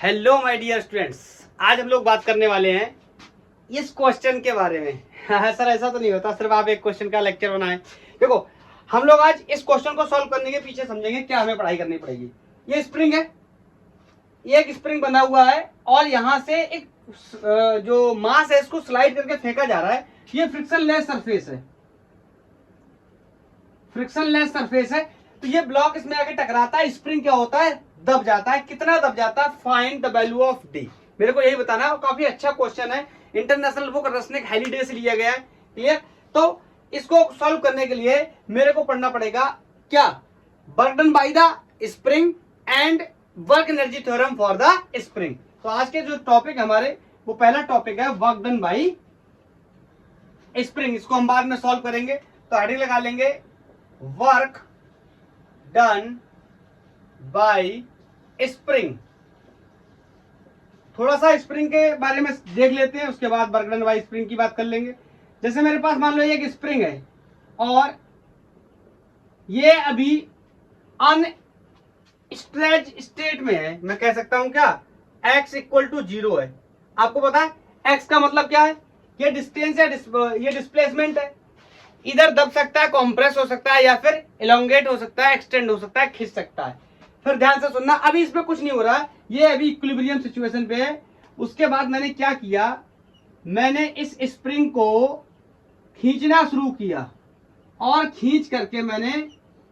Hello my dear students, आज हम लोग बात करने वाले हैं इस क्वेश्चन के बारे में। सर ऐसा तो नहीं होता सिर्फ आप एक क्वेश्चन का लेक्चर बनाएं। देखो हम लोग आज इस क्वेश्चन को सॉल्व करने के पीछे समझेंगे क्या हमें पढ़ाई करनी पड़ेगी। ये स्प्रिंग है, ये एक स्प्रिंग बना हुआ है और यहाँ से एक जो मास है इसको स्लाइड करके फेंका जा रहा है। ये फ्रिक्शनलेस सरफेस है, फ्रिक्शनलेस सरफेस है। तो ये ब्लॉक इसमें आके टकराता है, स्प्रिंग क्या होता है, दब जाता है। कितना दब जाता है, find the value of D. मेरे को यही बताना है और काफी अच्छा क्वेश्चन है, इंटरनेशनल बुक रसनिक हैलिडे से लिया गया है। क्लियर? तो इसको सॉल्व करने के लिए मेरे को पढ़ना पड़ेगा क्या, work done by the spring and work energy theorem for the spring. तो आज के जो टॉपिक हमारे वो पहला टॉपिक है वर्क डन बाय स्प्रिंग। इसको हम बाद में सॉल्व करेंगे। तो हेडिंग लगा लेंगे वर्क डन बाय स्प्रिंग। थोड़ा सा स्प्रिंग के बारे में देख लेते हैं, उसके बाद वर्क डन बाय स्प्रिंग की बात कर लेंगे। जैसे मेरे पास मान लो एक स्प्रिंग है और ये अभी अनस्ट्रेच स्टेट में है। मैं कह सकता हूं क्या, x इक्वल टू 0 है। आपको पता है x का मतलब क्या है, ये डिस्टेंस है, ये डिस्प्लेसमेंट है। इधर दब सकता है, कॉम्प्रेस हो सकता है, या फिर इलोंगेट हो सकता है, एक्सटेंड हो सकता है, खिंच सकता है। फिर ध्यान से सुनना, अभी इसमें कुछ नहीं हो रहा है, ये अभी इक्विलिब्रियम सिचुएशन पे है। उसके बाद मैंने क्या किया, मैंने इस स्प्रिंग को खींचना शुरू किया और खींच करके मैंने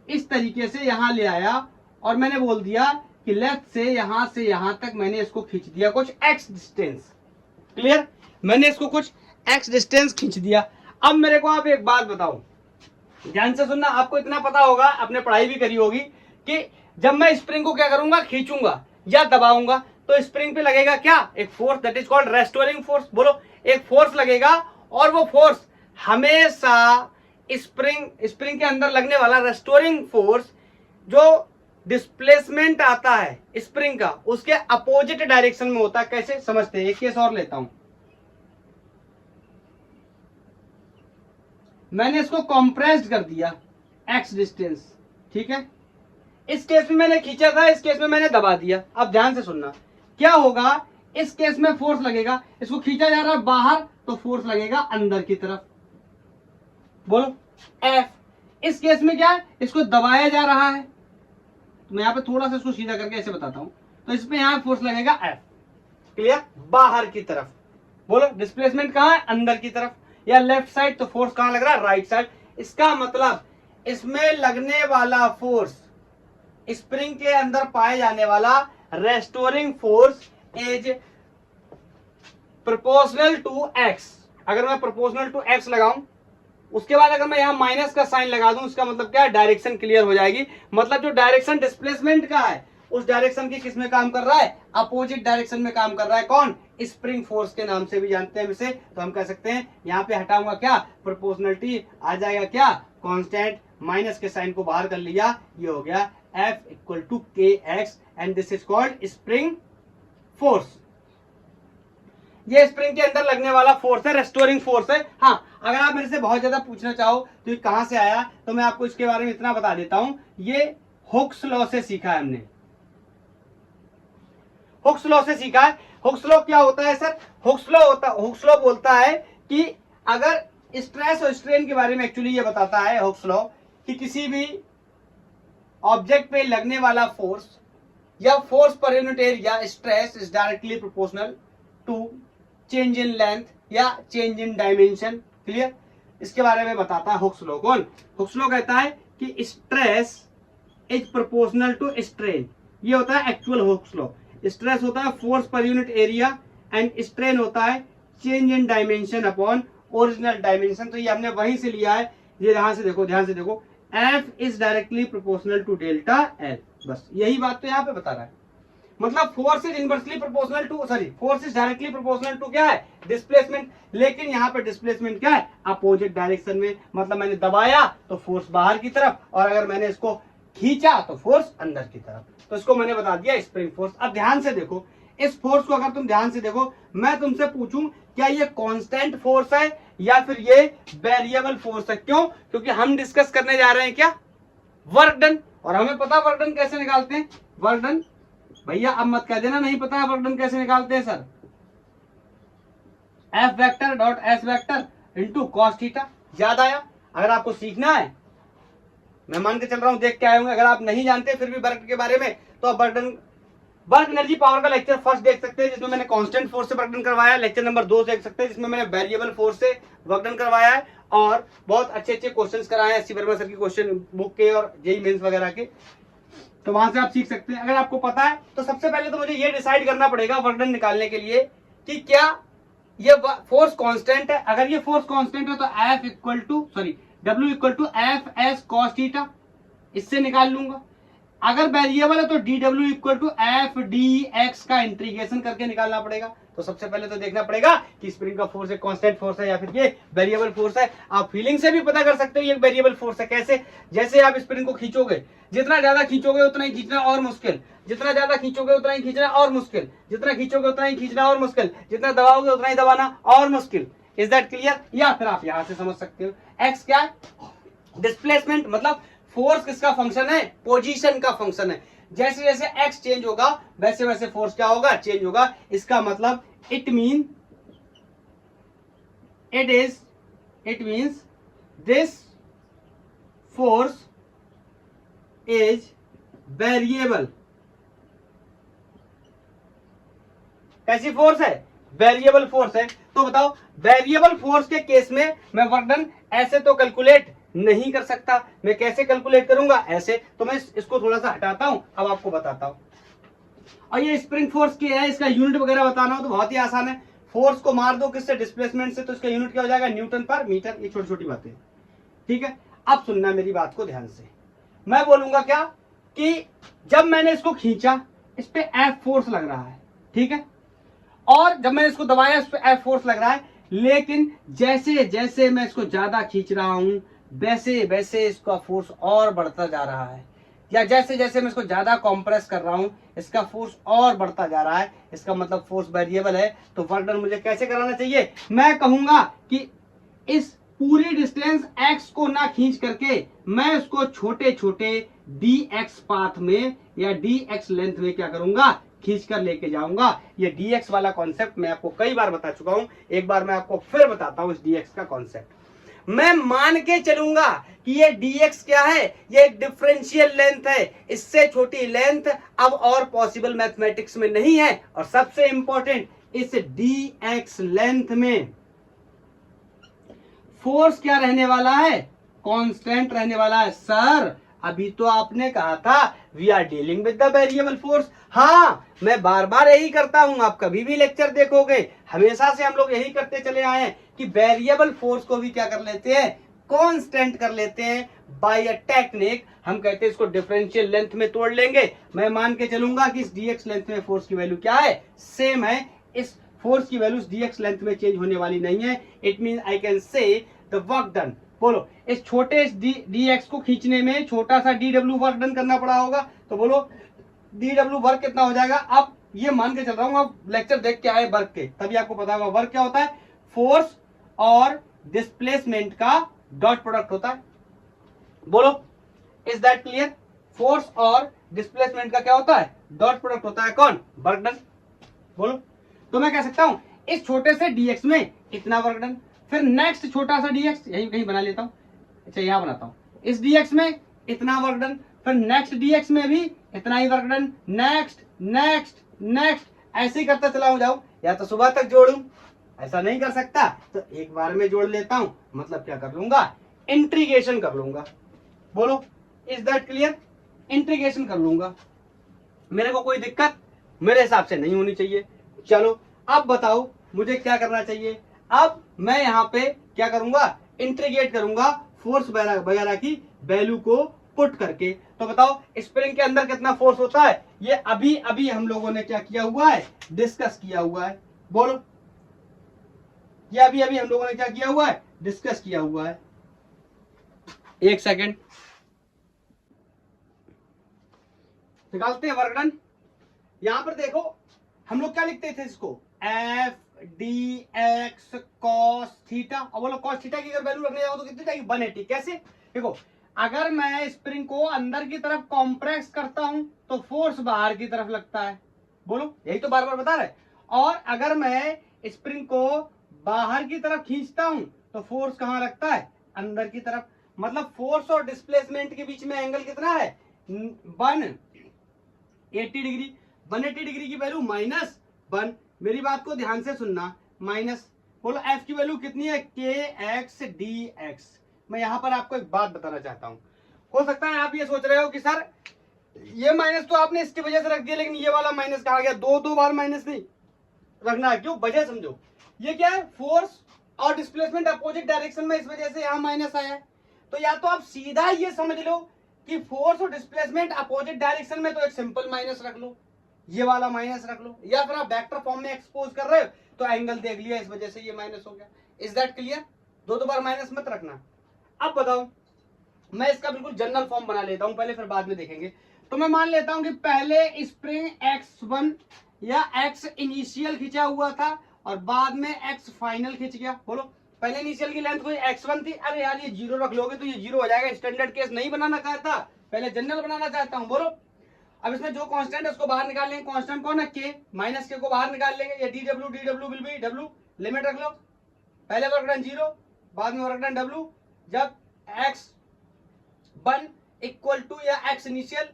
इस तरीके से यहां ले आया और मैंने बोल दिया कि लेफ्ट से यहां तक मैंने इसको खींच दिया कुछ एक्स डिस्टेंस। क्लियर? मैंने इसको कुछ एक्स डिस्टेंस खींच दिया। अब मेरे को आप एक बात बताओ, ध्यान से सुनना। आपको इतना पता होगा, आपने पढ़ाई भी करी होगी कि जब मैं स्प्रिंग को क्या करूंगा, खींचूंगा या दबाऊंगा, तो स्प्रिंग पे लगेगा क्या, एक force, that is called restoring force. बोलो, एक फोर्स लगेगा और वो फोर्स हमेशा स्प्रिंग के अंदर लगने वाला रेस्टोरिंग फोर्स जो डिस्प्लेसमेंट आता है स्प्रिंग का, उसके अपोजिट डायरेक्शन में होता है। कैसे समझते हैं, एक केस और लेता हूं। मैंने इसको कॉम्प्रेस्ड कर दिया एक्स डिस्टेंस, ठीक है। इस केस में मैंने खींचा था, इस केस में मैंने दबा दिया। अब ध्यान से सुनना, क्या होगा, इस केस में फोर्स लगेगा, इसको खींचा जा रहा है बाहर तो फोर्स लगेगा अंदर की तरफ। बोलो एफ। इस केस में क्या है, इसको दबाया जा रहा है। तो मैं यहां पे थोड़ा सा इसको सीधा करके ऐसे बताता हूं, तो इसमें यहां फोर्स लगेगा एफ। क्लियर? बाहर की तरफ। बोलो डिस्प्लेसमेंट कहां है, अंदर की तरफ या लेफ्ट साइड, तो फोर्स कहां लग रहा है, राइट साइड। इसका मतलब इसमें लगने वाला फोर्स, स्प्रिंग के अंदर पाए जाने वाला restoring force is proportional to x. अगर मैं प्रोपोर्शनल टू एक्स लगाऊं, उसके बाद अगर मैं यहां माइनस का साइन लगा दूं, उसका मतलब क्या है, डायरेक्शन क्लियर हो जाएगी। मतलब जो डायरेक्शन डिस्प्लेसमेंट का है, उस डायरेक्शन की किस में काम कर रहा है, अपोजिट डायरेक्शन में काम कर रहा है। कौन? स्प्रिंग फोर्स के नाम से भी जानते हैं इसे। तो हम कह सकते हैं यहाँ पे हटाऊंगा क्या, प्रोपोर्शनलिटी आ जाएगा क्या, कांस्टेंट। माइनस के साइन को बाहर कर लिया, ये हो गया F equal to k x and this is called spring force. ये स्प्रिंग के अंदर लगने वाला फोर्स है, रेस्टोरिंग फोर्स है। हाँ, अगर आप मेरे से बहुत ज्यादा पूछना चाहो तो ये कहां से आया, तो मैं आपको इसके बारे में इतना बता देता हूं, ये हुक्स लॉ से सीखा है हमने। हुक्स लॉ से सीखा है। हुक्स लॉ क्या होता है सर, हुक्स लॉ बोलता है कि अगर स्ट्रेस और स्ट्रेन के बारे में एक्चुअली ये बताता है हुक्स लॉ कि किसी भी ऑब्जेक्ट पे लगने वाला फोर्स या फोर्स पर unit area, stress is directly proportional to change in length या चेंज इन डायमेंशन। क्लियर? इसके बारे में बताता है हुक्स लॉ। कौन? हुक्स लॉ कहता है कि stress is proportional to strain. ये होता है एक्चुअल हुक्स लॉ। स्ट्रेस होता है फोर्स पर यूनिट एरिया एंड स्ट्रेन होता है change in dimension upon original dimension. तो ये हमने वहीं से लिया है। ये ध्यान से देखो, F is directly proportional to delta L। बस यही बात तो यहाँ पे बता रहा है। मतलब force is inversely proportional to, force is directly proportional to क्या है, डिस्प्लेसमेंट। लेकिन यहाँ पे डिस्प्लेसमेंट क्या है, अपोजिट डायरेक्शन में। मतलब मैंने दबाया तो फोर्स बाहर की तरफ, और अगर मैंने इसको खींचा तो फोर्स अंदर की तरफ। तो इसको मैंने बता दिया स्प्रिंग फोर्स। अब ध्यान से देखो, इस फोर्स को अगर तुम ध्यान से देखो, मैं तुमसे पूछूं क्या ये कांस्टेंट फोर्स है या फिर ये वेरिएबल फोर्स है। क्यों? क्योंकि हम डिस्कस करने जा रहे हैं क्या, वर्क डन। और हमें पता वर्क डन कैसे निकालते हैं। वर्क डन भैया अब मत कह देना नहीं पता है वर्क डन कैसे निकालते हैं sir. F vector dot S vector into cos theta, याद आया? अगर आपको सीखना है, मैं मान के चल रहा हूं देख के आए होंगे, अगर आप नहीं जानते फिर भी वर्क के बारे में, तो आप वर्क एनर्जी पावर का लेक्चर फर्स्ट देख सकते हैं जिसमें मैंने कांस्टेंट फोर्स से वर्क डन करवाया है। लेक्चर नंबर 2 देख सकते हैं जिसमें मैंने वेरिएबल फोर्स से वर्क डन करवाया है, और बहुत अच्छे अच्छे क्वेश्चंस कराए हैं एससी वर्मा सर की क्वेश्चन बुक के और जेईई मेंस वगैरह के, तो वहां से आप सीख सकते हैं। अगर आपको पता है तो सबसे पहले तो मुझे ये डिसाइड करना पड़ेगा वर्क डन निकालने के लिए कि क्या ये फोर्स कांस्टेंट है। अगर ये फोर्स कांस्टेंट है तो F equal to W equal to F S cos theta, इससे निकाल लूंगा। अगर वेरिएबल है तो DW equal to F D X का इंटीग्रेशन करके निकालना पड़ेगा। तो सबसे पहले तो देखना पड़ेगा कि स्प्रिंग का फोर्स एक कांस्टेंट फोर्स है या फिर ये वेरिएबल फोर्स है। आप फीलिंग से भी पता कर सकते हो ये वेरिएबल फोर्स है। कैसे? जैसे आप स्प्रिंग को खींचोगे, जितना ज्यादा खींचोगे उतना ही खींचना और मुश्किल, जितना ज्यादा खींचोगे उतना ही खींचना और मुश्किल, जितना खींचोगे उतना ही खींचना और मुश्किल, जितना दबाओगे उतना ही दबाना और मुश्किल। Is that clear? या फिर आप यहां से समझ सकते हो एक्स क्या है? डिस्प्लेसमेंट, मतलब फोर्स किसका फंक्शन है? पोजीशन का फंक्शन है। जैसे जैसे एक्स चेंज होगा वैसे वैसे फोर्स क्या होगा? चेंज होगा। इसका मतलब it means this force is variable. कैसी फोर्स है? वेरिएबल फोर्स है। तो बताओ वेरिएबल फोर्स के केस में मैं वर्क डन ऐसे तो कैलकुलेट नहीं कर सकता। मैं कैसे कैलकुलेट करूंगा? ऐसे। तो मैं इसको थोड़ा सा हटाता हूं, अब आपको बताता हूं। और ये स्प्रिंग फोर्स की है, इसका यूनिट वगैरह बताना हो तो बहुत ही आसान है। फोर्स को मार दो किससे? डिस्प्लेसमेंट से, तो इसका यूनिट क्या हो जाएगा? Newton per metre. ये छोटी छोटी बातें, ठीक है। अब सुनना मेरी बात को ध्यान से। मैं बोलूंगा क्या कि जब मैंने इसको खींचा इस पे एफ फोर्स लग रहा है, ठीक है, और जब मैंने इसको दबाया इस पे एफ फोर्स लग रहा है, लेकिन जैसे जैसे मैं इसको ज्यादा खींच रहा हूं वैसे वैसे इसका फोर्स और बढ़ता जा रहा है, या जैसे जैसे मैं इसको ज्यादा कॉम्प्रेस कर रहा हूं इसका फोर्स और बढ़ता जा रहा है। इसका मतलब फोर्स वेरिएबल है। तो वर्क डन मुझे कैसे कराना चाहिए? मैं कहूंगा कि इस पूरी डिस्टेंस x को ना खींच करके मैं उसको छोटे छोटे dx पाथ में या dx लेंथ में क्या करूंगा? खींच कर लेके जाऊंगा। ये dx वाला कॉन्सेप्ट मैं आपको कई बार बता चुका हूं, एक बार मैं आपको फिर बताता हूं इस dx का कॉन्सेप्ट। मैं मान के चलूंगा कि ये dx क्या है? ये एक डिफरेंशियल लेंथ है। इससे छोटी लेंथ अब और पॉसिबल मैथमेटिक्स में नहीं है। और सबसे इंपॉर्टेंट, इस dx लेंथ में फोर्स क्या रहने वाला है? कांस्टेंट रहने वाला है। सर अभी तो आपने कहा था we are dealing with the variable force. हाँ, मैं बार बार यही करता हूं, आप कभी भी लेक्चर देखोगे हमेशा से हम लोग यही करते चले आए हैं कि वेरिएबल फोर्स को भी क्या कर लेते हैं? कांस्टेंट कर लेते हैं बाय अ टेक्निक। हम कहते हैं इसको डिफरेंशियल लेंथ में तोड़ लेंगे। मैं मान के चलूंगा कि इस dx लेंथ में फोर्स की वैल्यू क्या है? सेम है। इस फोर्स की वैल्यू dx लेंथ में चेंज होने वाली नहीं है। It mean I can say the work done. बोलो इस छोटे dx को खींचने में छोटा सा dw वर्क डन करना पड़ा होगा। तो बोलो dw वर्क कितना हो जाएगा? अब ये मान के चल रहा हूं, आप लेक्चर देख के आए वर्क के, तभी आपको पता होगा वर्क क्या होता है। फोर्स और डिस्प्लेसमेंट का डॉट प्रोडक्ट होता है। बोलो इज दैट क्लियर? फोर्स और डिस्प्लेसमेंट का क्या होता है? डॉट प्रोडक्ट होता है। कौन? Work done. बोलो। तो मैं कह सकता हूं इस छोटे से dx में इतना वर्क डन, फिर नेक्स्ट छोटा सा dx यही कहीं बना लेता हूं, अच्छा यहां बनाता हूं, इस dx में इतना वर्क डन, फिर नेक्स्ट dx में भी इतना ही work done, next next next, ऐसे ही करता चला जाऊं। या तो सुबह तक जोड़ूं, ऐसा नहीं कर सकता तो एक बार में जोड़ लेता हूं, मतलब क्या कर लूंगा? इंटीग्रेशन कर लूंगा। बोलो इज दैट क्लियर? इंटीग्रेशन कर लूंगा। मेरे को कोई दिक्कत मेरे हिसाब से नहीं होनी चाहिए। चलो अब बताओ मुझे क्या करना चाहिए? अब मैं यहां पे क्या करूंगा? इंटीग्रेट करूंगा फोर्स वगैरह की वैल्यू को पुट करके। तो बताओ स्प्रिंग के अंदर कितना फोर्स होता है? ये अभी अभी हम लोगों ने क्या किया हुआ है? डिस्कस किया हुआ है। बोलो ये अभी अभी हम लोगों ने क्या किया हुआ है? डिस्कस किया हुआ है। एक सेकेंड निकालते हैं वर्क डन। यहां पर देखो हम लोग क्या लिखते थे इसको? F D x cos theta. और बोलो कॉस थीटा की अगर वैल्यू रखने जाओ तो कितनी जाएगी? 180। कैसे? देखो अगर मैं स्प्रिंग को अंदर की तरफ कॉम्प्रेस करता हूं तो फोर्स बाहर की तरफ लगता है। बोलो, यही तो बार बार बता रहे। और अगर मैं स्प्रिंग को बाहर की तरफ खींचता हूं तो फोर्स कहां लगता है? अंदर की तरफ। मतलब फोर्स और डिस्प्लेसमेंट के बीच में एंगल कितना है? 180 डिग्री। 180 डिग्री की वैल्यू -1। मेरी बात को ध्यान से सुनना, माइनस। बोलो एफ की वैल्यू कितनी है? के एक्स डी एक्स। मैं यहां पर आपको एक बात बताना चाहता हूं। हो सकता है आप ये सोच रहे हो कि सर ये माइनस तो आपने इसकी वजह से रख दिया, लेकिन ये वाला माइनस कहा गया? दो बार माइनस नहीं रखना है। क्यों? वजह समझो। ये क्या है? फोर्स और डिस्प्लेसमेंट अपोजिट डायरेक्शन में, इस वजह से यहां माइनस आया है। तो या तो आप सीधा ये समझ लो कि फोर्स और डिस्प्लेसमेंट अपोजिट डायरेक्शन में, तो एक सिंपल माइनस रख लो, ये वाला माइनस रख लो। या फिर आप वेक्टर फॉर्म में एक्सपोज कर रहे हो तो एंगल देख लिया, इस वजह से ये माइनस हो गया। Is that clear? दो बार माइनस मत रखना। अब बताओ, मैं इसका बिल्कुल जनरल फॉर्म बना लेता हूं पहले, फिर बाद में देखेंगे। तो मैं मान लेता हूं कि पहले स्प्रिंग x1 या x इनिशियल खिंचा हुआ था और बाद में x फाइनल खिंच गया। बोलो, पहले इनिशियल की लेंथ कोई x1 थी। अरे यार, ये जीरो रख लोगे तो ये जीरो हो जाएगा। स्टैंडर्ड केस नहीं बनाना चाहता, पहले जनरल बनाना चाहता हूं। बोलो, अब इसमें जो कांस्टेंट है उसको बाहर निकाल लेंगे। कांस्टेंट कौन है? के। माइनस के को बाहर निकाल लेंगे। ये D W will be W. Limit रख लो, पहले वर्क डन 0, बाद में वर्क डन डब्ल्यू। जब x1 इक्वल टू या x इनिशियल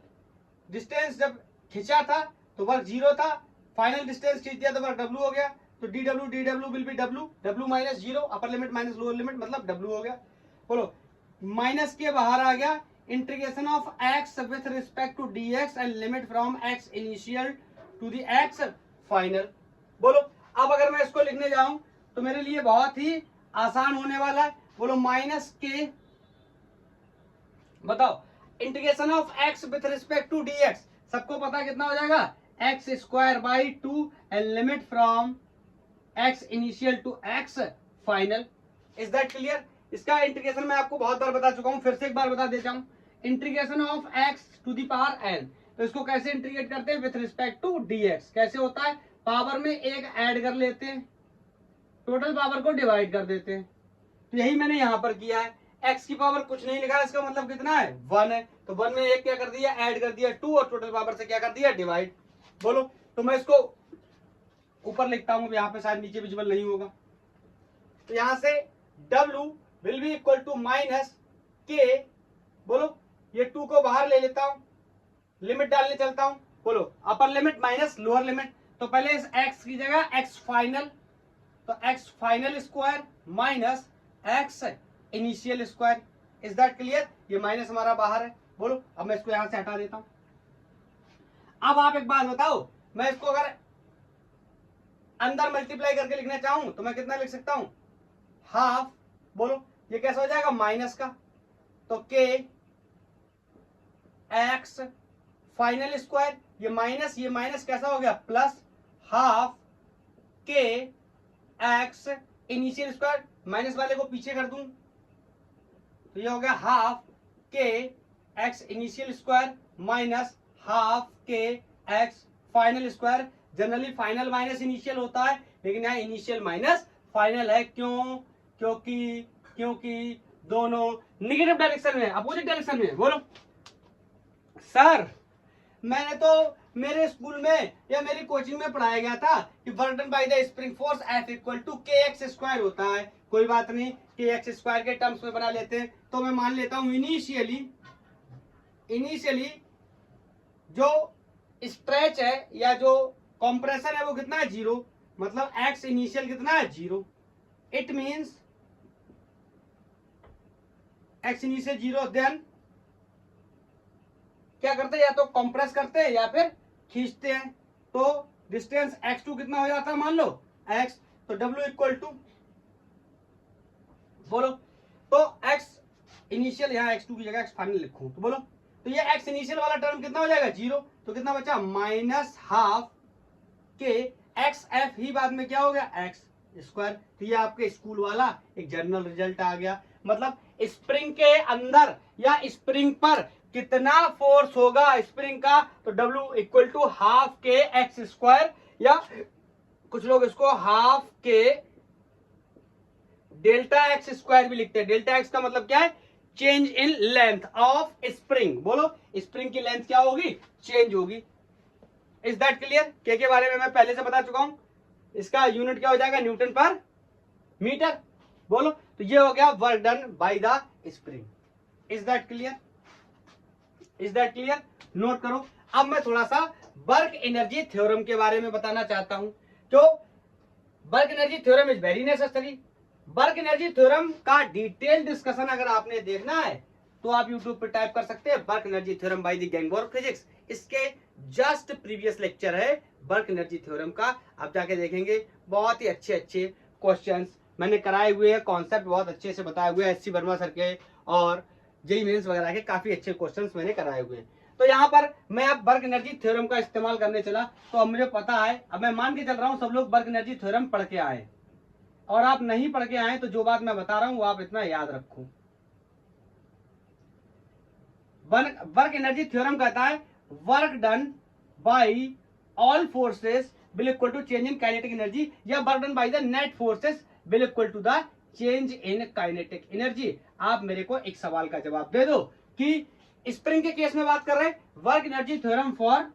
डिस्टेंस जब खिंचा था तो वर्क 0 था, फाइनल डिस्टेंस खींच दिया तो वर्क डब्ल्यू हो गया। तो D W will be W. W minus 0, upper limit minus lower limit, मतलब डब्ल्यू हो गया। बोलो, माइनस के बाहर आ गया। Integration of x with respect to dx and limit from x initial to the x final. बोलो, अब अगर मैं इसको लिखने जाऊं तो मेरे लिए बहुत ही आसान होने वाला है। बोलो, माइनस के, बताओ, integration of x with respect to dx, सबको पता कितना हो जाएगा? x square by 2 and limit from x initial to x final. Is that clear? इसका इंटीग्रेशन मैं आपको बहुत बार बता चुका हूं, फिर से एक बार बता देता हूं। Integration of x to the power n, तो इसको कैसे इंटीग्रेट करते हैं? With respect to dx। कैसे होता है? पावर में एक ऐड कर लेते हैं, टोटल पावर को डिवाइड कर देते हैं। तो यही मैंने यहां पर किया है। x की पावर कुछ नहीं लिखा, इसका मतलब कितना है? 1 है। तो 1 में एक क्या कर दिया? ऐड कर दिया 2, और टोटल पावर से क्या कर दिया? डिवाइड। बोलो, तो मैं इसको ऊपर लिखता हूं, यहाँ पे शायद नीचे विजिबल नहीं होगा। तो यहां से W will be equal to minus k. बोलो, ये 2 को बाहर ले लेता हूं, लिमिट डालने चलता हूं। बोलो, अपर लिमिट माइनस लोअर लिमिट। तो पहले इस x की जगह x फाइनल, तो x final square minus x initial square. Is that clear? ये माइनस हमारा बाहर है। बोलो, अब मैं इसको यहां से हटा देता हूं। अब आप एक बात बताओ, मैं इसको अगर अंदर मल्टीप्लाई करके लिखना चाहूं तो मैं कितना लिख सकता हूं? हाफ। बोलो, ये कैसा हो जाएगा? माइनस का। तो के एक्स फाइनल स्क्वायर, ये माइनस कैसा हो गया? Plus half k x initial square. Minus वाले को पीछे कर दूं तो ये हो गया half k x initial square minus half k x final square. Generally final minus initial होता है, लेकिन यहाँ इनिशियल माइनस फाइनल है। क्यों? क्योंकि दोनों निगेटिव डायरेक्शन में, अपोजिट डायरेक्शन में। बोलो, सर मैंने तो मेरे स्कूल में या मेरी कोचिंग में पढ़ाया गया था कि work done by the spring force F equal to k x square होता है। कोई बात नहीं, के एक्स स्क्वायर के टर्म्स में बना लेते हैं। तो मैं मान लेता हूं इनिशियली जो स्ट्रेच है या जो कंप्रेशन है वो कितना है? 0। मतलब एक्स इनिशियल कितना है? 0। It means x initial 0, then क्या करते हैं? या तो कंप्रेस करते हैं या फिर खींचते हैं। तो डिस्टेंस x2 कितना हो जाता है? मान लो x, तो w इक्वल टू, बोलो, तो x इनिशियल, यहाँ x2 की जगह x फाइनल लिखूं तो बोलो, तो ये x इनिशियल वाला टर्म कितना हो जाएगा? 0। तो कितना बचा? Minus half k x F ही बाद में क्या हो गया? X square. तो ये आपके स्कूल वाला एक जनरल रिजल्ट आ गया। मतलब स्प्रिंग के अंदर या स्प्रिंग पर कितना फोर्स होगा स्प्रिंग का? तो W equal to half k x square, या कुछ लोग इसको हाफ के डेल्टा एक्स स्क्वायर भी लिखते हैं। डेल्टा एक्स का मतलब क्या है? Change in length of spring. बोलो स्प्रिंग की लेंथ क्या होगी, चेंज होगी। Is that clear? के बारे में मैं पहले से बता चुका हूं, इसका यूनिट क्या हो जाएगा, न्यूटन पर मीटर। बोलो तो ये हो गया work done by the spring. Is that clear? Is that clear? Note करो। अब मैं थोड़ा सा वर्क एनर्जी थ्योरम के बारे में बताना चाहता हूं। तो work energy theorem is very necessary. Work energy theorem का डिटेल डिस्कशन अगर आपने देखना है तो आप यूट्यूब पर टाइप कर सकते हैं work energy theorem by the गैंगबोर्ग फिजिक्स। इसके जस्ट प्रीवियस लेक्चर है वर्क एनर्जी थ्योरम का, आप जाके देखेंगे। बहुत ही अच्छे अच्छे क्वेश्चंस मैंने कराए हुए हैं, कॉन्सेप्ट बहुत अच्छे से बताए हुए हैं एससी वर्मा सर के और जेईई मेंस वगैरह के काफी अच्छे क्वेश्चंस मैंने कराए हुए हैं। तो यहाँ पर मैं अब वर्क एनर्जी थ्योरम का इस्तेमाल करने चला, तो अब मुझे पता है, अब मैं मान के चल रहा हूँ सब लोग वर्क एनर्जी थ्योरम पढ़ के आए, और आप नहीं पढ़ के आए तो जो बात मैं बता रहा हूं वो आप इतना याद रखो। वर्क एनर्जी थ्योरम कहता है work done by all forces will equal to change in kinetic energy, या work done by the net forces will equal to the change in kinetic energy. आप मेरे को एक सवाल का जवाब दे दो कि स्प्रिंग के केस में बात कर रहे हैं, work energy theorem for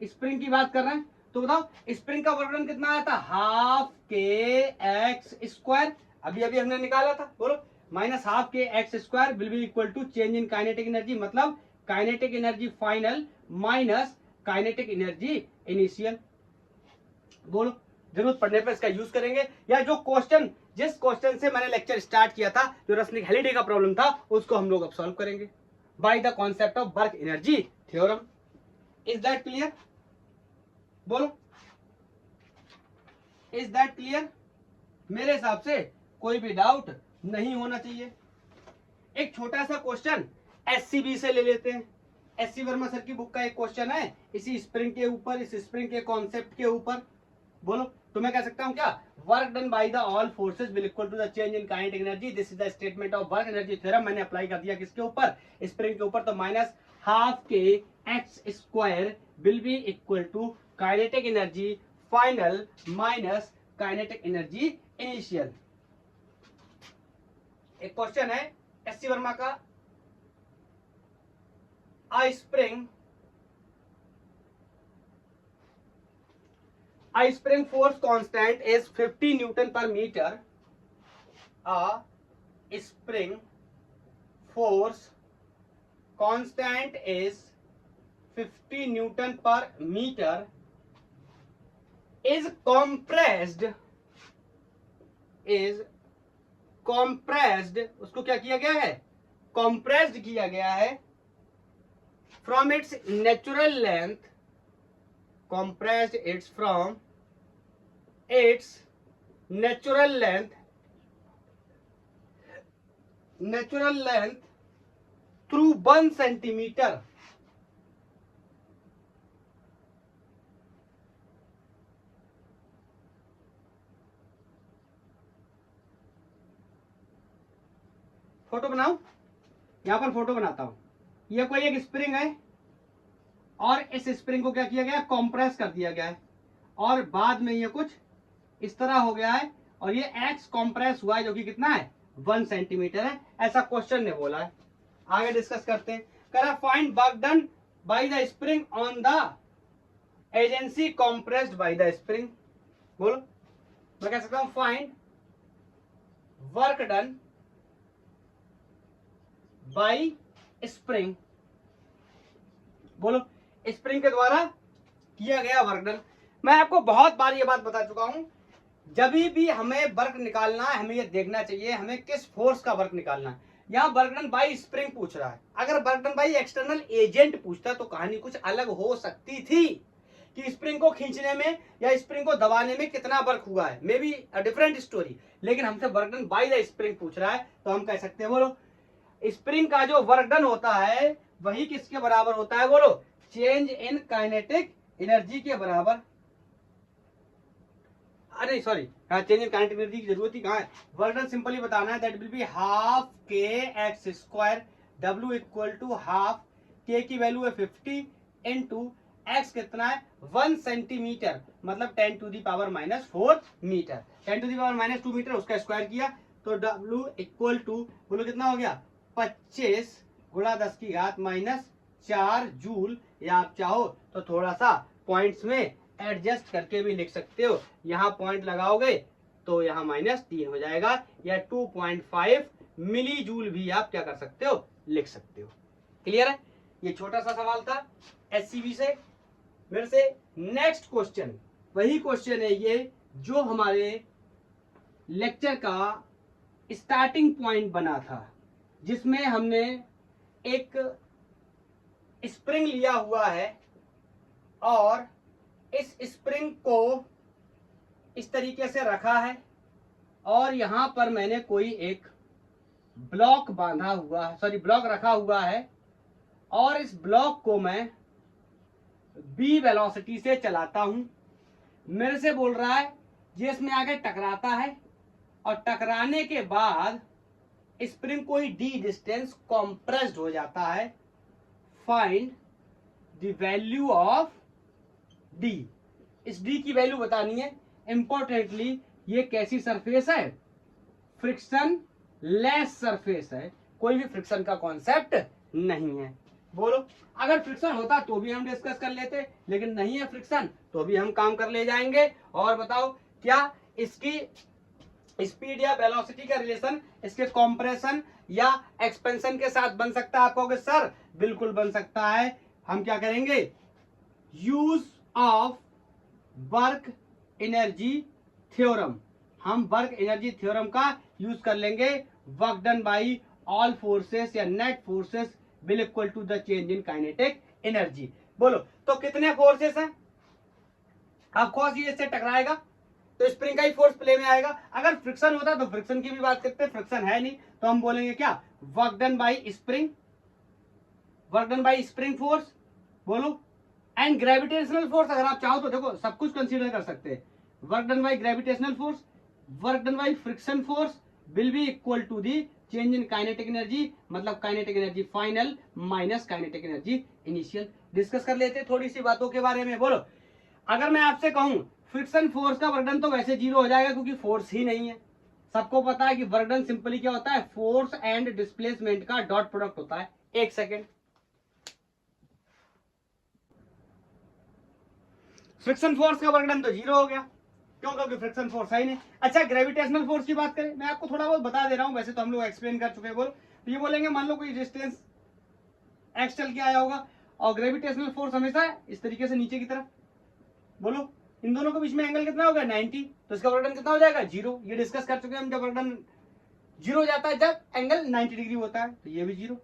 spring की बात कर रहे हैं, तो बताओ स्प्रिंग का वर्क डन कितना आया था, हाफ के एक्स स्क्वायर, अभी अभी हमने निकाला था। बोलो minus half k x square will be equal to change in kinetic energy, मतलब kinetic energy final minus kinetic energy initial. बोलो जरूरत पड़ने पर इसका यूज करेंगे, या जो क्वेश्चन जिस क्वेश्चन से मैंने लेक्चर स्टार्ट किया था, जो रसनिक हेलिडे का प्रॉब्लम था, उसको हम लोग अब सॉल्व करेंगे by the concept of work energy theorem. Is that clear? बोलो इज दैट क्लियर? मेरे हिसाब से कोई भी डाउट नहीं होना चाहिए। एक छोटा सा क्वेश्चन एससीबी से ले लेते हैं। एससी वर्मा सर की बुक का एक क्वेश्चन है इसी स्प्रिंग के ऊपर, इस स्प्रिंग के कॉन्सेप्ट के ऊपर। बोलो तो मैं कह सकता हूं क्या, work done by the all forces will equal to the change in kinetic energy, this is the statement of work energy theorem. मैंने अप्लाई कर दिया किसके ऊपर, स्प्रिंग के ऊपर, तो minus half k x square will be equal to kinetic energy final minus kinetic energy initial. एक question है एससी वर्मा का, a spring force constant is 50 Newton per meter. A spring force constant is 50 Newton per meter is compressed, उसको क्या किया गया है, compressed किया गया है from its natural length, compressed it's from its natural length through 1 centimeter. Photo बनाओ, यहां पर फोटो बनाता हूं। यह कोई एक स्प्रिंग है और इस स्प्रिंग को क्या किया गया, कंप्रेस कर दिया गया है, और बाद में ये कुछ इस तरह हो गया है, और ये एक्स कंप्रेस हुआ है जो कि कितना है, 1 सेंटीमीटर है। ऐसा क्वेश्चन ने बोला है। आगे डिस्कस करते हैं। कह रहा find work done by the spring on the agency compressed bye the spring. बोलो मैं कह सकता हूं find work done bye spring. बोलो स्प्रिंग के द्वारा किया गया वर्क डन। मैं आपको बहुत बार ये बात बता चुका हूं, जब भी हमें वर्क निकालना है हमें ये देखना चाहिए हमें किस फोर्स का वर्क निकालना है। यहाँ वर्क डन बाय स्प्रिंग पूछ रहा है, अगर work done by external agent पूछता तो कहानी कुछ अलग हो सकती थी कि स्प्रिंग को खींचने में या स्प्रिंग को दबाने में कितना वर्क हुआ है, may be a different story. लेकिन हमसे work done by the spring पूछ रहा है तो हम कह सकते हैं, बोलो स्प्रिंग का जो वर्क डन होता है वही किसके बराबर होता है, बोलो चेंज इन काइनेटिक एनर्जी के बराबर। अरे सॉरी, हाँ चेंज इन काइनेटिक एनर्जी की जरूरत ही कहाँ है, वर्क डन सिंपली बताना है, that will be half k x square, W equal to half, k की वैल्यू है 50 इंटू एक्स कितना है 1 सेंटीमीटर, मतलब 10 to the power -4 metre, 10 to the power -2 metre, उसका स्क्वायर किया तो W इक्वल टू बोलो कितना हो गया 25 गुणा 10 की घात माइनस 4 जूल, या आप चाहो तो थोड़ा सा पॉइंट्स में एडजस्ट करके भी लिख सकते हो। यहाँ पॉइंट लगाओगे तो यहाँ -3 हो जाएगा, या 2.5 मिली जूल भी आप क्या कर सकते हो, लिख सकते हो। क्लियर है? ये छोटा सा सवाल था एससीबी से। मेरे से नेक्स्ट क्वेश्चन, वही क्वेश्चन है ये जो हमारे लेक्चर का स्टार्टिंग पॉइंट बना था, जिसमें हमने एक स्प्रिंग लिया हुआ है और इस स्प्रिंग को इस तरीके से रखा है और यहां पर मैंने कोई एक ब्लॉक बांधा हुआ है, सॉरी ब्लॉक रखा हुआ है, और इस ब्लॉक को मैं b वेलोसिटी से चलाता हूं। मेरे से बोल रहा है ये इसमें आगे टकराता है और टकराने के बाद स्प्रिंग कोई d डिस्टेंस कॉम्प्रेस्ड हो जाता है। Find the value of d। इस d की वैल्यू बतानी है। इंपॉर्टेंटली ये कैसी सरफेस है, फ्रिक्शन लेस सरफेस है, कोई भी फ्रिक्शन का कॉन्सेप्ट नहीं है। बोलो, अगर फ्रिक्शन होता तो भी हम डिस्कस कर लेते, लेकिन नहीं है फ्रिक्शन तो भी हम काम कर ले जाएंगे। और बताओ क्या इसकी स्पीड या वेलोसिटी का रिलेशन इसके कॉम्प्रेशन या एक्सपेंशन के साथ बन सकता है? आप कहोगे सर बिल्कुल बन सकता है। हम क्या करेंगे, use of work energy theorem, हम वर्क एनर्जी थ्योरम का यूज कर लेंगे। Work done by all forces या net forces will equal to the change in kinetic energy. बोलो तो कितने फोर्सेस हैं? अब कॉस ये इससे टकराएगा तो स्प्रिंग का ही फोर्स प्ले में आएगा। अगर फ्रिक्शन होता तो फ्रिक्शन की भी बात करते, फ्रिक्शन है नहीं तो हम बोलेंगे क्या, work done by spring, work done by spring force. बोलो एंड ग्रेविटेशनल फोर्स, अगर आप चाहो तो देखो सब कुछ कंसीडर कर सकते हैं। Work done by gravitational force, work done by friction force will be equal to the change in kinetic energy, मतलब kinetic energy final minus kinetic energy initial. Discuss कर लेते हैं थोड़ी सी बातों के बारे में। बोलो अगर मैं आपसे कहूं फ्रिक्शन फोर्स का वर्क डन तो वैसे 0 हो जाएगा क्योंकि फोर्स ही नहीं है। सबको पता है कि वर्क डन सिंपली क्या होता है, फोर्स एंड डिस्प्लेसमेंट का डॉट प्रोडक्ट होता है। एक सेकेंड, फ्रिक्शन फोर्स का वर्क डन तो 0 हो गया, क्यों? क्योंकि फ्रिक्शन फोर्स है ही नहीं। अच्छा ग्रेविटेशनल फोर्स की बात करें, मैं आपको थोड़ा बहुत बता दे रहा हूं, वैसे तो हम लोग एक्सप्लेन कर चुके हैं। बोलो तो ये बोलेंगे मान लो कोई डिस्टेंस एक्स चल के आया होगा और ग्रेविटेशनल फोर्स हमेशा इस तरीके से नीचे की तरफ। बोलो इन दोनों के बीच में एंगल कितना होगा 90, तो इसका वर्क डन कितना हो जाएगा 0। ये डिस्कस कर चुके हैं हम, जब वर्क डन 0 हो जाता है जब एंगल 90 डिग्री होता है, तो ये भी 0।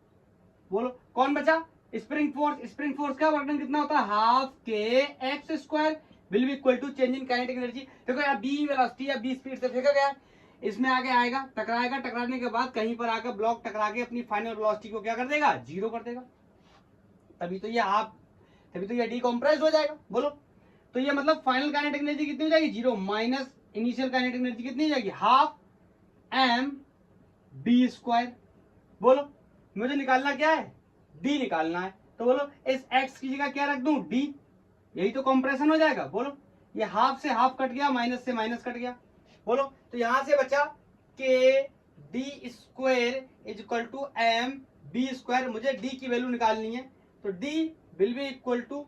बोलो कौन बचा, स्प्रिंग फोर्स। स्प्रिंग फोर्स का वर्क डन कितना होता है, half k x square will be equal to change in kinetic energy. देखो यार बी वेलोसिटी या बी स्पीड से फेंका गया, इसमें आगे आएगा, टकराएगा, टकराने के बाद कहीं पर आकर ब्लॉक टकरा के अपनी फाइनल वेलोसिटी को क्या कर देगा, 0 कर देगा। तभी तो ये डीकॉम्प्रेस्ड हो जाएगा। बोलो तो ये मतलब फाइनल काइनेटिक एनर्जी कितनी हो जाएगी 0 माइनस इनिशियल काइनेटिक एनर्जी कितनी हो जाएगी, हाफ एम बी स्क्वायर। बोलो मुझे निकालना क्या है, डी निकालना है। तो बोलो इस एक्स की जगह क्या रख दूं, डी, यही तो कंप्रेशन हो जाएगा। बोलो ये हाफ से हाफ कट गया, माइनस से माइनस कट गया। बोलो तो यहां से बचा k d square is equal to m v square. मुझे डी की वैल्यू निकालनी है, तो d will be equal to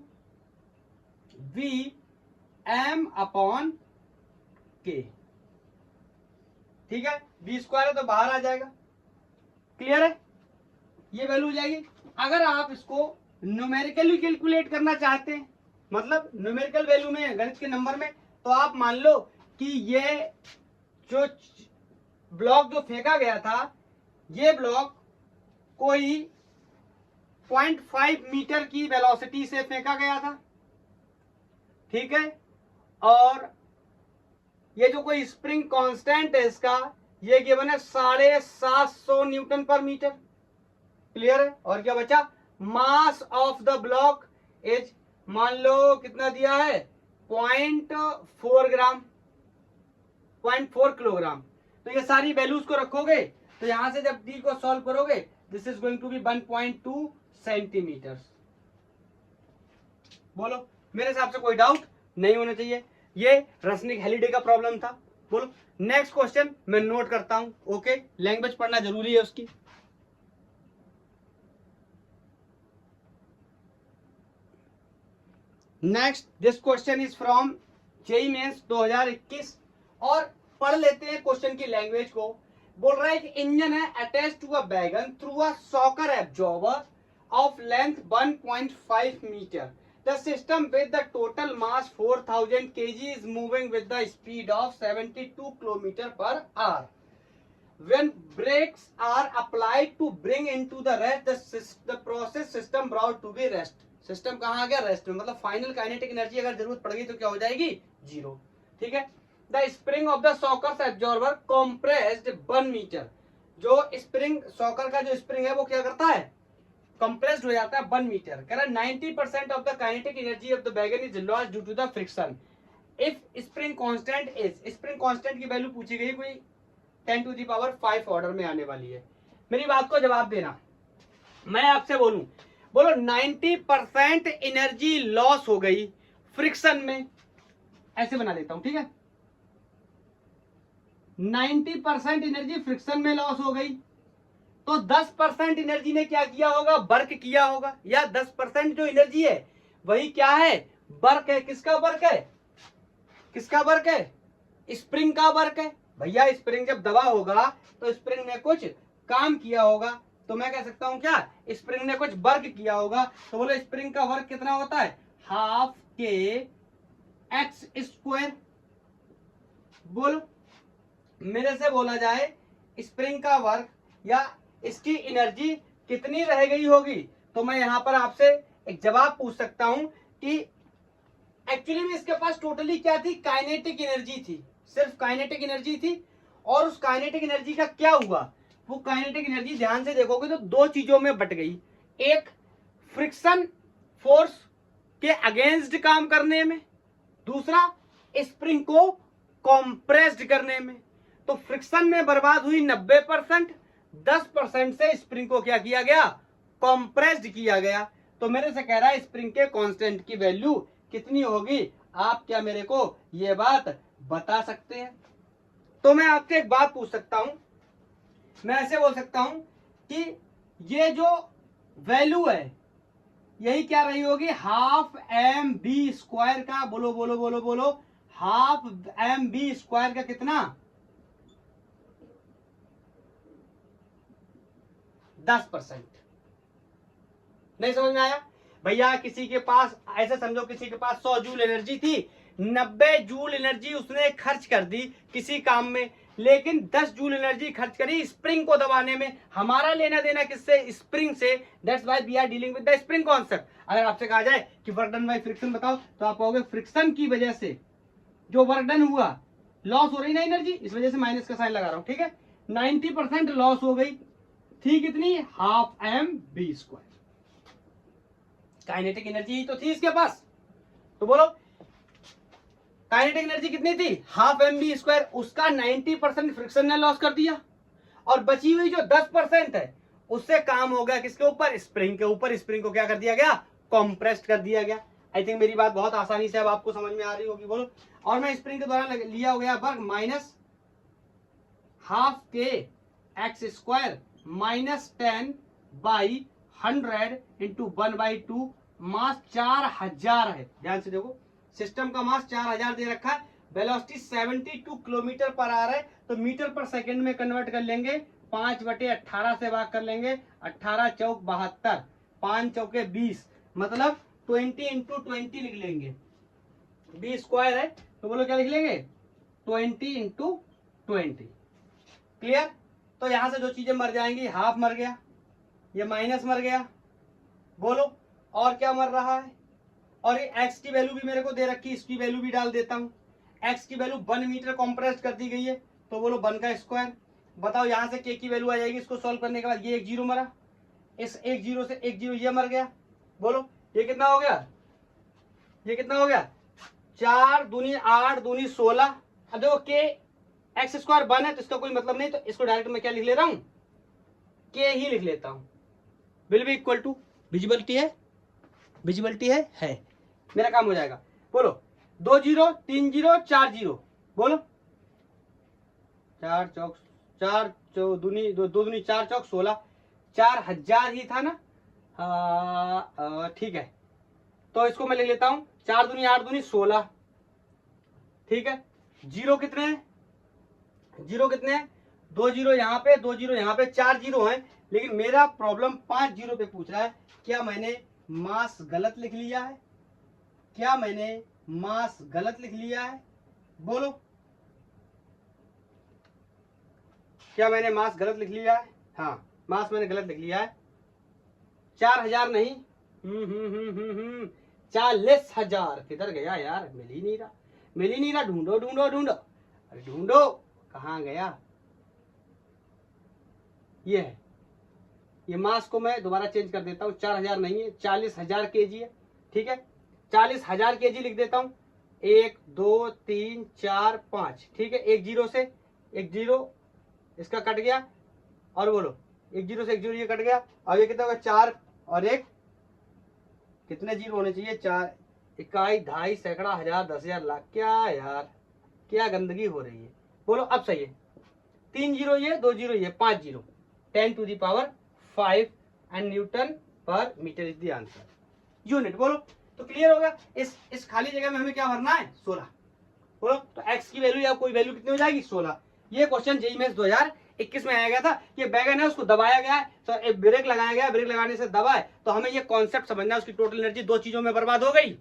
v m upon k. ठीक है, बी स्क्वायर है तो बाहर आ जाएगा। क्लियर है, ये वैल्यू हो जाएगी। अगर आप इसको न्यूमेरिकली कैलकुलेट करना चाहते हैं, मतलब न्यूमेरिकल वैल्यू में, गणित के नंबर में, तो आप मान लो कि ये जो ब्लॉक जो फेंका गया था, ये ब्लॉक कोई 0.5 मीटर की वेलोसिटी से फेंका गया था। ठीक है, और ये जो कोई स्प्रिंग कांस्टेंट है इसका, ये गिवन है 750 न्यूटन पर मीटर। क्लियर है, और क्या बचा, mass of the block is, मान लो कितना दिया है 0.4 ग्राम, 0.4 किलोग्राम। तो ये सारी वैल्यूज को रखोगे तो यहां से जब डी को सॉल्व करोगे, this is going to be 1.2 centimetre. बोलो मेरे हिसाब से कोई डाउट नहीं होना चाहिए। ये रसनिक हेलिडे का प्रॉब्लम था, बोलो नेक्स्ट क्वेश्चन मैं नोट करता हूं। ओके, लैंग्वेज पढ़ना जरूरी है उसकी। Next this question is from JEE mains 2021 और पढ़ लेते हैं क्वेश्चन की लैंग्वेज को। बोल रहा है कि इंजन है attach to a wagon through a shock absorber of length 1.5 metre. The system with the total mass 4000 kg is moving with the speed of 72 kilometre per hour. When brakes are applied to bring into the rest, the process system brought to be rest। System कहाँ आ गया? Rest में। मतलब final kinetic energy अगर जरूरत पड़ गई तो क्या हो जाएगी? जीरो। ठीक है। The spring of the shocks absorber compressed 1 metre. जो स्प्रिंग सॉकर का जो स्प्रिंग है वो क्या करता है? कंप्रेस्ड हो जाता है 1 मीटर। कह रहा है 90% of the kinetic energy of the wagon is lost due to the friction if spring constant is. Spring constant की वैल्यू पूछी गई, कोई 10⁵ ऑर्डर में आने वाली है। मेरी बात को जवाब देना। मैं आपसे बोलूं, बोलो 90% एनर्जी लॉस हो गई फ्रिक्शन में, ऐसे बना देता हूं, ठीक है। 90% एनर्जी फ्रिक्शन में लॉस हो गई तो 10% एनर्जी ने क्या किया होगा? वर्क किया होगा। या 10% जो एनर्जी है वही क्या है? वर्क है। किसका वर्क है? किसका वर्क है? स्प्रिंग का वर्क है। भैया स्प्रिंग जब दबा होगा तो स्प्रिंग ने कुछ काम किया होगा, तो मैं कह सकता हूं क्या? स्प्रिंग ने कुछ वर्क किया होगा। तो बोलो स्प्रिंग का वर्क कितना होता है? Half k x square. बोलो मेरे से बोला जाए स्प्रिंग का वर्क या इसकी एनर्जी कितनी रह गई होगी, तो मैं यहां पर आपसे एक जवाब पूछ सकता हूं कि एक्चुअली में इसके पास टोटली क्या थी? काइनेटिक एनर्जी थी, सिर्फ काइनेटिक एनर्जी थी। और उस काइनेटिक एनर्जी का क्या हुआ? वो काइनेटिक एनर्जी ध्यान से देखोगे तो दो चीजों में बट गई। एक फ्रिक्शन फोर्स के अगेंस्ट काम करने में, दूसरा स्प्रिंग को कॉम्प्रेस्ड करने में। तो फ्रिक्शन में बर्बाद हुई 90%, 10% से स्प्रिंग को क्या किया गया? कॉम्प्रेस्ड किया गया। तो मेरे से कह रहा है स्प्रिंग के कांस्टेंट की वैल्यू कितनी होगी? आप क्या मेरे को ये बात बता सकते हैं? तो मैं आपसे एक बात पूछ सकता हूं, मैं ऐसे बोल सकता हूं कि ये जो वैल्यू है यही क्या रही होगी? हाफ एम बी स्क्वायर का। बोलो बोलो बोलो बोलो, हाफ एम बी स्क्वायर का कितना? 10%। नहीं समझ में आया? भैया किसी के पास, ऐसे समझो किसी के पास 100 जूल एनर्जी थी, 90 जूल एनर्जी उसने खर्च कर दी किसी काम में, लेकिन 10 जूल एनर्जी खर्च करी स्प्रिंग को दबाने में। हमारा लेना देना किससे? स्प्रिंग से। That's why we are dealing with the spring concept. अगर आपसे कहा जाए कि वर्क डन बाय फ्रिक्शन बताओ, तो आप कहोगे फ्रिक्शन की वजह से जो वर्क डन हुआ, लॉस हो रही ना एनर्जी, इस वजह से माइनस का साइन लगा रहा हूं, ठीक है। 90% लॉस हो गई थी, कितनी? Half m v square. Kinetic energy तो थी इसके पास, तो बोलो काइनेटिक एनर्जी कितनी थी? Half m v square. उसका 90% फ्रिक्शन ने लॉस कर दिया और बची हुई जो 10% है उससे काम हो गया किसके ऊपर? स्प्रिंग के ऊपर। स्प्रिंग को क्या कर दिया गया? कॉम्प्रेस्ड कर दिया गया। आई थिंक मेरी बात बहुत आसानी से अब आपको समझ में आ रही होगी। बोलो, और मैं स्प्रिंग के द्वारा लिया हो गया work minus half k x square minus 10/100 into 1/2। मास 4000 है। ध्यान से देखो, सिस्टम का मास 4000 दे रखा है, वेलोसिटी 72 किलोमीटर पर आ रहा है, तो मीटर पर सेकंड में कन्वर्ट कर लेंगे। 5/18 से भाग कर लेंगे, 18 चौक 72, 5 चौके 20, मतलब 20 इंटू 20 लिख लेंगे। बी स्क्वायर है तो बोलो क्या लिख लेंगे? 20 इंटू 20। क्लियर? तो यहां से जो चीजें मर जाएंगी, हाफ मर गया, ये माइनस मर गया। बोलो और क्या मर रहा है? और ये एक्स की वैल्यू भी मेरे को दे रखी, इसकी वैल्यू भी डाल देता हूं। एक्स की वैल्यू 1 मीटर कॉम्प्रेस्ड कर दी गई है, तो बोलो 1 का स्क्वायर। बताओ यहां से के की वैल्यू आ जाएगी, इसको सॉल्व करने के बाद। ये एक जीरो मरा, इस एक जीरो से एक जीरो ये मर गया। बोलो ये कितना हो गया? ये कितना हो गया? 4 दूनी 8 दूनी 16। अब देखो के एक्स स्क्वायर 1 है तो इसका कोई मतलब नहीं, तो इसको डायरेक्ट मैं क्या लिख ले रहा हूं? के ही लिख लेता हूं। Will be equal to, visibility है, विजिबिलिटी है, मेरा काम हो जाएगा। बोलो 2 0 3 0 4 0। बोलो 4 चौक 4 दूनी 2 दूनी 4 चौक 16, 4000 ही था ना। ठीक है, तो इसको मैं ले लेता हूं, 4 दूनी 8 दूनी 16, ठीक है। जीरो कितने हैं, जीरो कितने हैं, 2 जीरो यहाँ पे, 2 जीरो यहाँ पे, 4 जीरो हैं। लेकिन मेरा प्रॉब्लम 5 जीरो पे पूछ रहा है। क्या मैंने मास गलत लिख लिया है, क्या मैंने मास गलत लिख लिया है, बोलो, क्या मैंने मास गलत लिख लिया है? हाँ, मास मैंने गलत लिख लिया है। 4000 नहीं, 40,000 किधर गया यार, मिल ही नहीं रहा, मिल ही नहीं रहा, ढूंढो ढूंढो ढूंढो, अरे ढूंढो, कहाँ गया? ये है, ये मास को मैं दोबारा चेंज कर देता हूँ, 4000 नहीं है, 40,000 केजी है, ठीक है। 40,000 केजी लिख देता हूँ, 1 2 3 4 5, ठीक है। एक जीरो से एक जीरो इसका कट गया, और बोलो, एक जीरो से एक जीरो ये कट गया, और ये कितना होगा, 4 और 1, कितने जीरो होने चाहिए, 4, इकाई, दहाई, सैकड़ा, हजार, 10,000, लाख, क्या यार, क्या गंदगी हो रही है, बोलो। अब सही है, 3 जीरो ये, 2 जीरो ये, 5 zero, 10 to the power 5 and newton per metre is the answer, unit, बोलो। तो क्लियर हो गया। इस खाली जगह में हमें क्या भरना है, 16, बोलो। तो x की वैल्यू या कोई वैल्यू कितनी हो जाएगी, 16। ये क्वेश्चन जेईई मेंस 2021 में आया गया था। ये बैगन है, उसको दबाया गया है, तो एक ब्रेक लगाया गया, ब्रेक लगाने से दबा है, तो हमें ये कॉन्सेप्ट समझना है। उसकी टोटल एनर्जी 2 चीजों में बर्बाद हो गई,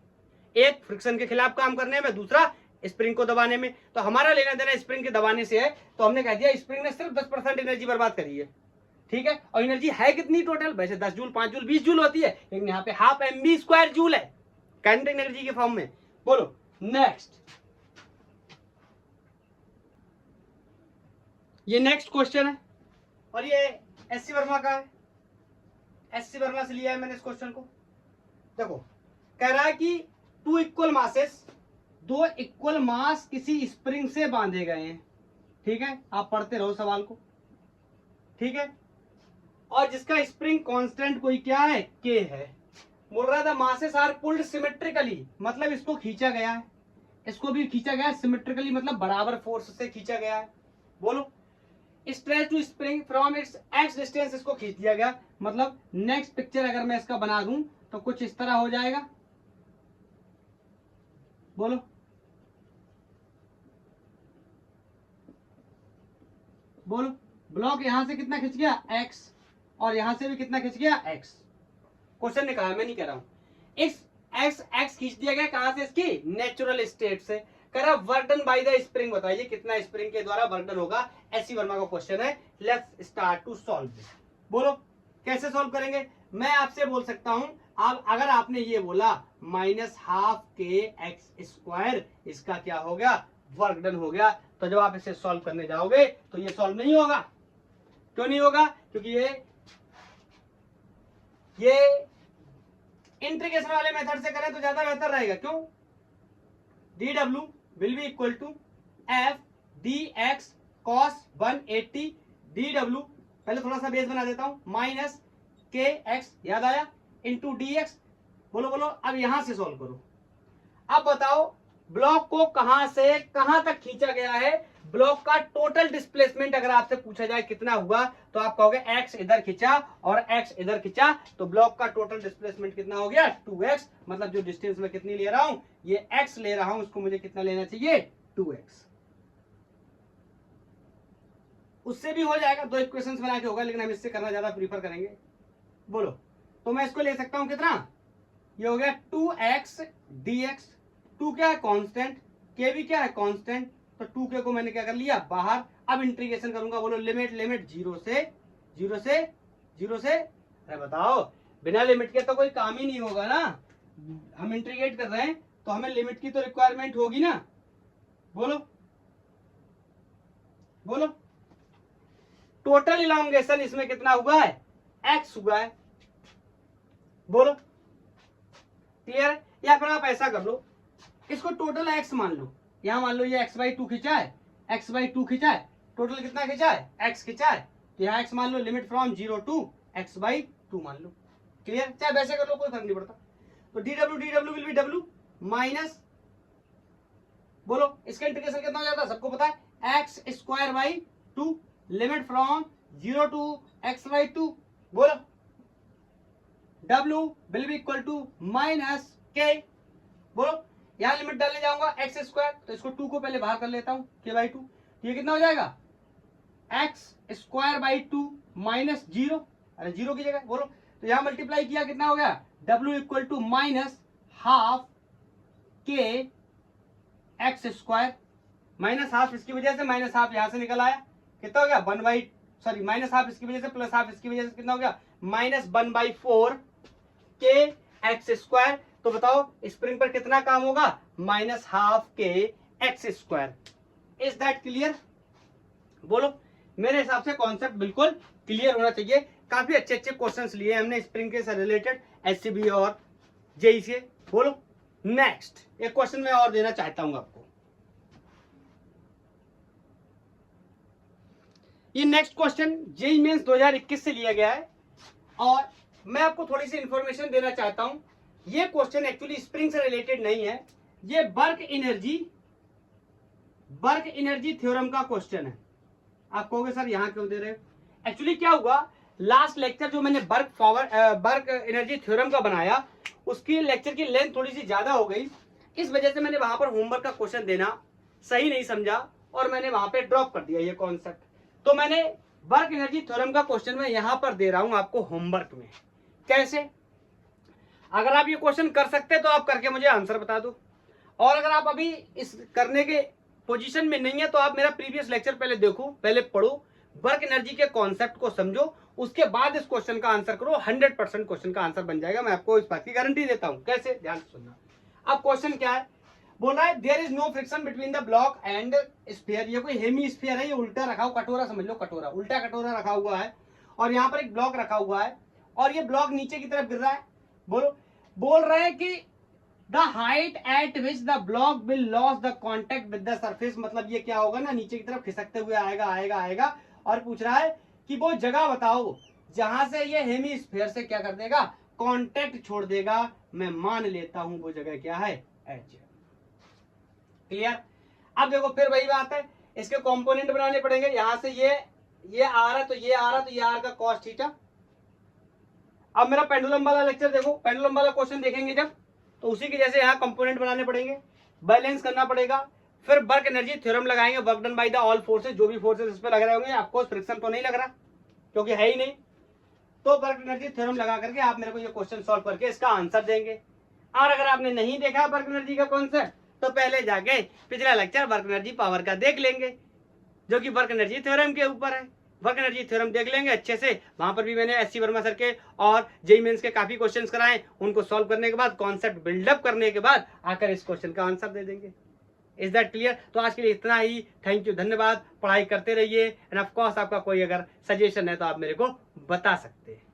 एक फ्रिक्शन के खिलाफ काम करने में, दूसरा स्प्रिंग को दबाने में। तो हमारा लेना देना स्प्रिंग के दबाने से है, तो हमने कह दिया स्प्रिंग ने सिर्फ 10% एनर्जी बर्बाद करी है, ठीक है। और एनर्जी है कितनी टोटल, वैसे 10 जूल, 5 जूल, 20 जूल होती है, लेकिन यहाँ पे हाफ mv² जूल है, काइनेटिक एनर्जी के फॉर्म में, बोलो। नेक्स्ट, ये नेक्स्ट क्वेश्चन है, और ये एससी वर्मा का है, एससी वर्मा से लिया है मैंने इस क्वेश्चन को। देखो, कह रहा है कि 2 इक्वल मासेस, 2 इक्वल मास किसी स्प्रिंग से बांधे गए हैं, ठीक है। आप पढ़ते रहो सवाल को, ठीक है। और जिसका स्प्रिंग कांस्टेंट कोई क्या है, के है। बोल रहा था मासेस आर पुल्ड सिमेट्रिकली, मतलब इसको खींचा गया है, इसको भी खींचा गया है सिमेट्रिकली, मतलब बराबर फोर्स से खींचा गया है, बोलो। Stretch to spring from its x distance, इसको खींच दिया गया, मतलब नेक्स्ट पिक्चर अगर मैं इसका बना दूं तो कुछ इस तरह हो जाएगा, बोलो। बोलो, ब्लॉक यहां से कितना खिंच गया, एक्स, और यहां से भी कितना खिंच गया, एक्स। क्वेश्चन ने कहा, मैं नहीं कह रहा हूं। एक्स एक्स खींच दिया गया, कहां से, इसकी नेचुरल स्टेट से। कह रहा वर्डन बाय द स्प्रिंग, बताइए कितना स्प्रिंग के द्वारा वर्डन होगा। एससी वर्मा का क्वेश्चन है, let's start to solve this. बोलो, कैसे सॉल्व करेंगे? मैं आपसे बोल सकता हूं, आप अगर आपने ये बोला -12 kx², इसका क्या हो गया, वर्क डन हो गया। तो जब आप इसे सॉल्व करने जाओगे तो ये सॉल्व नहीं होगा। क्यों नहीं होगा? क्योंकि ये इंटीग्रेशन वाले मेथड से करें तो ज्यादा बेहतर रहेगा। क्यों? dw will be equal to f dx cos 180 dw, पहले थोड़ा सा बेस बना देता हूं, -kx, याद आया, इंटू dx। बोलो बोलो, अब यहां से सॉल्व करो। अब बताओ ब्लॉक को कहां से कहां तक खींचा गया है। ब्लॉक का टोटल डिस्प्लेसमेंट अगर आपसे पूछा जाए कितना हुआ, तो आप कहोगे x इधर खींचा और x इधर खींचा, तो ब्लॉक का टोटल डिस्प्लेसमेंट कितना हो गया, 2x। मतलब जो डिस्टेंस में कितनी ले रहा हूं, ये x ले रहा हूं, उसको मुझे कितना लेना चाहिए, 2x। उससे भी हो जाएगा, 2 इक्वेशंस बना के होगा, लेकिन हम इससे करना ज्यादा प्रीफर करेंगे। बोलो, तो मैं इसको ले सकता हूं कितना, ये हो गया 2x dx। 2 क्या है, कांस्टेंट, k भी क्या है, कांस्टेंट। तो 2k को मैंने क्या कर लिया, बाहर। अब इंटीग्रेशन करूंगा, बोलो लिमिट लिमिट 0 से। अरे बताओ, बिना लिमिट के तो कोई काम ही नहीं होगा ना। हम इंटीग्रेट कर रहे हैं तो हमें लिमिट की तो रिक्वायरमेंट होगी ना। बोलो बोलो, टोटल इलांगेशन इसमें कितना हुआ है, x हुआ है। बोलो, क्लियर है? या फिर आप ऐसा कर लो, इसको टोटल x मान लो। यहां मान लो ये x/2 खिंचा है, x/2 खिंचा है, टोटल कितना खिंचा है, x खिंचा है। तो यहाँ x मान लो, लिमिट फ्रॉम 0 टू x/2 मान लो। क्लियर? चाहे वैसे कर लो, कोई फर्क नहीं पड़ता। तो dw will B w minus, बोलो इसका इंटीग्रेशन कितना हो जाता है, सबको पता है, x² 2 limit from 0 to x by 2 बोलो W will be equal to minus k बोलो यहां लिमिट डालने जाऊंगा x स्क्वायर तो इसको 2 को पहले बाहर कर लेता हूं k बाई 2 ये कितना हो जाएगा x स्क्वायर बाई 2 माइनस 0 अरे 0 की जगह बोलो तो यहां मल्टीप्लाई किया कितना हो गया W equal to minus half k x square minus half इसकी वजह से माइनस हाफ यहां से निकल आया कितना हो गया 1 बाई सॉरी माइनस हाफ इसकी वजह से प्लस हाफ इसकी वजह से कितना हो गया minus 1 by 4 k x square तो बताओ स्प्रिंग पर कितना काम होगा minus half k x square is that clear बोलो मेरे हिसाब से कॉन्सेप्ट बिल्कुल क्लियर होना चाहिए काफी अच्छे अच्छे क्वेश्चंस लिए हमने स्प्रिंग के से रिलेटेड एससीबी और जेई से बोलो नेक्स्ट एक क्वेश्चन मैं और देना चाहता हूं आपको ये नेक्स्ट क्वेश्चन जेई मेंस 2021 से लिया गया है और मैं आपको थोड़ी सी इंफॉर्मेशन देना चाहता हूं ये क्वेश्चन एक्चुअली स्प्रिंग से रिलेटेड नहीं है ये वर्क एनर्जी थ्योरम का क्वेश्चन है आप कहोगे सर यहां क्यों दे रहे हो एक्चुअली क्या हुआ लास्ट लेक्चर जो मैंने वर्क एनर्जी थ्योरम का बनाया उसकी लेक्चर की लेंथ थोड़ी सी ज्यादा हो गई इस वजह से मैंने वहां पर होमवर्क का क्वेश्चन देना सही नहीं समझा और मैंने वहां पे ड्रॉप कर दिया ये कॉन्सेप्ट तो मैंने वर्क एनर्जी थ्योरम का क्वेश्चन मैं यहां पर दे रहा हूं आपको होमवर्क में कैसे अगर आप ये क्वेश्चन कर सकते तो आप करके मुझे आंसर बता दो और अगर आप अभी इस करने के पोजीशन में नहीं है तो आप मेरा प्रीवियस लेक्चर पहले देखो पहले पढ़ो वर्क एनर्जी के कॉन्सेप्ट को समझो उसके बाद इस क्वेश्चन का आंसर करो 100% क्वेश्चन का आंसर बन जाएगा मैं आपको इस बात की गारंटी देता हूं कैसे ध्यान से सुनना अब क्वेश्चन क्या है बोल रहा है there is no friction between the block and sphere ये कोई हेमी स्फीयर है ये उल्टा रखा हुआ कटोरा समझ लो कटोरा उल्टा कटोरा रखा हुआ है और यहाँ पर एक ब्लॉक रखा हुआ है और ये ब्लॉक नीचे की तरफ गिर रहा है बोलो बोल रहे हैं कि the height eight which the block will loss the contact with the surface मतलब ये क्या होगा ना नीचे की तरफ खिसकते हुए आएगा और पूछ रहा है कि वो जगह बताओ जहां से ये हेमी स्फीयर से क्या कर देगा कांटेक्ट छोड़ देगा मैं मान लेता हूं वो जगह क्या है एच क्लियर अब देखो फिर वही बात है इसके कंपोनेंट बनाने पड़ेंगे यहां से ये आ रहा है तो ये आ रहा है तो ये आर का कॉस थीटा अब मेरा पेंडुलम वाला लेक्चर देखो पेंडुलम वाला क्वेश्चन देखेंगे जब तो उसी के जैसे यहाँ कंपोनेंट बनाने पड़ेंगे बैलेंस करना पड़ेगा फिर वर्क एनर्जी थ्योरम लगाएंगे work done by the all forces जो भी फोर्सेस इस पे लग रहे होंगे आपको फ्रिक्शन तो नहीं लग रहा क्योंकि है ही नहीं तो वर्क एनर्जी थ्योरम लगा करके आप मेरे को ये क्वेश्चन सॉल्व करके इसका आंसर देंगे और अगर आपने नहीं देखा वर्क एनर्जी का कॉन्सेप्ट तो पहले जाके पिछला लेक्चर वर्क एनर्जी पावर का देख लेंगे जो कि वर्क एनर्जी थ्योरम के ऊपर है वर्क एनर्जी थ्योरम देख लेंगे अच्छे से वहां पर भी मैंने एससी वर्मा सर के और जेईई मेंस के काफी क्वेश्चंस कराए उनको सॉल्व करने के बाद कॉन्सेप्ट बिल्डअप करने के बाद आकर इस क्वेश्चन का आंसर दे देंगे इज दैट क्लियर तो आज के लिए इतना ही थैंक यू धन्यवाद पढ़ाई करते रहिए एंड ऑफ कोर्स आपका कोई अगर सजेशन है तो आप मेरे को बता सकते हैं